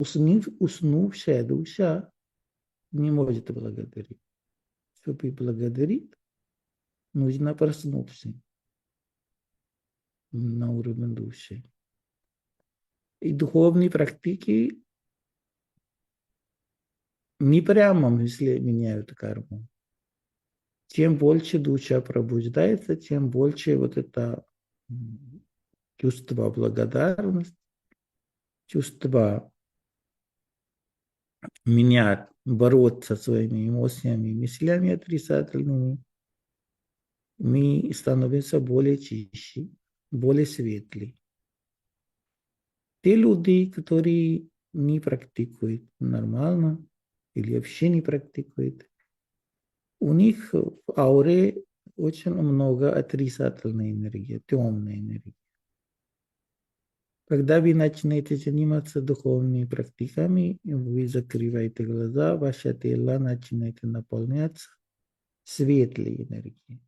Уснувшая душа не может благодарить. Чтобы благодарить, нужно проснуться на уровне души. И духовные практики не прямо мысли меняют карму. Чем больше душа пробуждается, тем больше вот это чувство благодарности, чувство менять, бороться со своими эмоциями, мыслями отрицательными, мы становимся более чище, более светлые. Те люди, которые не практикуют нормально или вообще не практикуют, у них в ауре очень много отрицательной энергии, темной энергии. Когда вы начнете заниматься духовными практиками, вы закрываете глаза, ваше тело начинает наполняться светлой энергией.